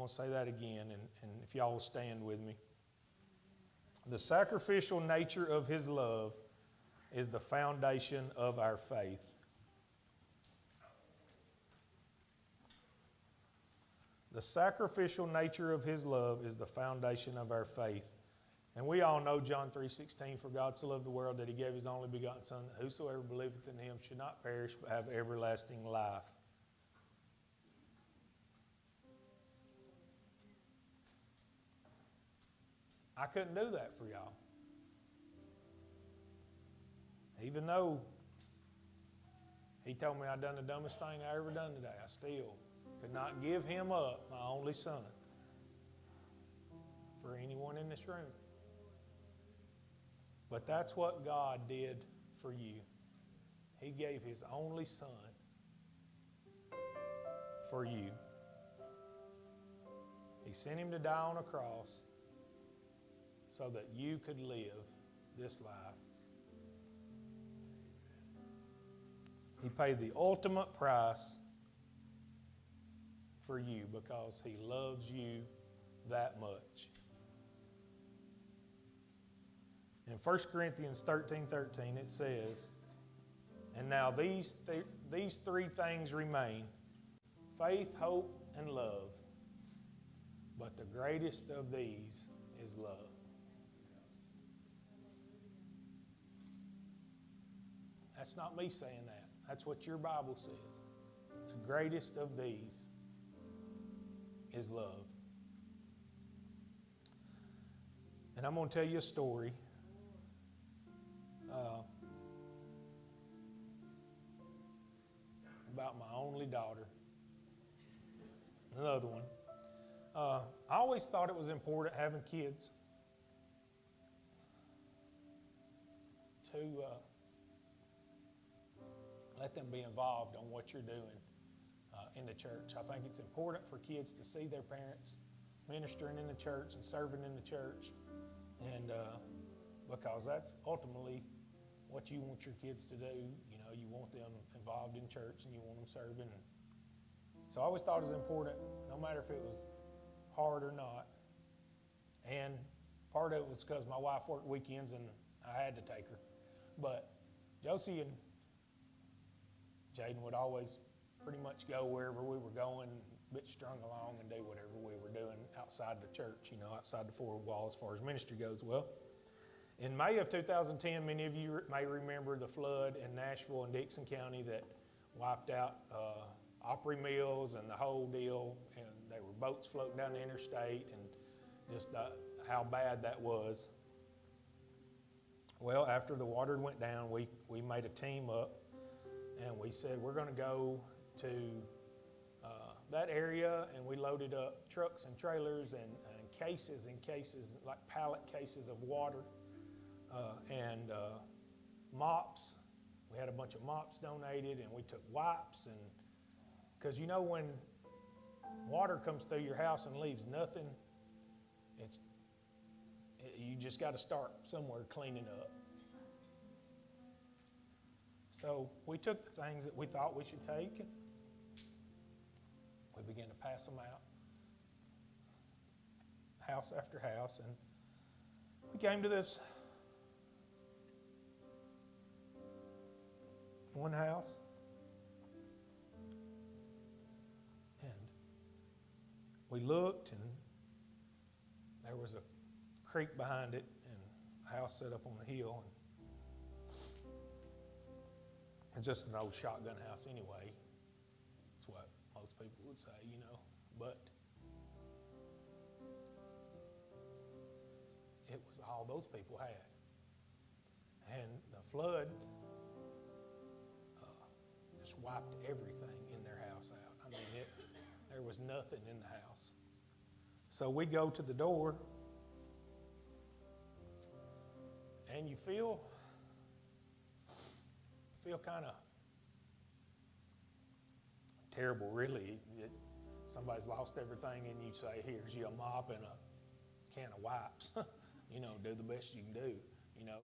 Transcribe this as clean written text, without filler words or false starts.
going to say that again, and if y'all will stand with me. The sacrificial nature of His love is the foundation of our faith. The sacrificial nature of His love is the foundation of our faith. And we all know John 3:16, for God so loved the world that He gave His only begotten Son, that whosoever believeth in Him should not perish but have everlasting life. I couldn't do that for y'all. Even though He told me I'd done the dumbest thing I ever done today, I still could not give Him up, my only Son, for anyone in this room. But that's what God did for you. He gave His only Son for you. He sent Him to die on a cross so that you could live this life. He paid the ultimate price for you because He loves you that much. In 1 Corinthians 13:13 it says, and now these three things remain, faith, hope, and love. But the greatest of these is love. That's not me saying that. That's what your Bible says. The greatest of these is love. And I'm going to tell you a story. About my only daughter. Another one. I always thought it was important having kids to let them be involved on what you're doing in the church. I think it's important for kids to see their parents ministering in the church and serving in the church, and because that's ultimately what you want your kids to do. You know, you want them involved in church and you want them serving. So I always thought it was important, no matter if it was hard or not. And part of it was because my wife worked weekends and I had to take her. But Josie and Jaden would always pretty much go wherever we were going, a bit strung along, and do whatever we were doing outside the church, you know, outside the four walls as far as ministry goes. Well, in May of 2010, many of you may remember the flood in Nashville and Dixon County that wiped out Opry Mills and the whole deal, and there were boats floating down the interstate, and just how bad that was. Well, after the water went down, we made a team up, and we said we're going to go to that area, and we loaded up trucks and trailers and cases and cases, like pallet cases of water, and mops. We had a bunch of mops donated, and we took wipes, and because you know when water comes through your house and leaves nothing, you just got to start somewhere cleaning up. So we took the things that we thought we should take, and we began to pass them out, house after house, and we came to this one house, and we looked, and there was a creek behind it and a house set up on the hill. It's just an old shotgun house anyway. That's what most people would say, you know. But it was all those people had. And the flood just wiped everything in their house out. I mean, there was nothing in the house. So we go to the door, and you feel kind of terrible, really. Somebody's lost everything, and you say, here's you a mop and a can of wipes. You know, do the best you can do, you know.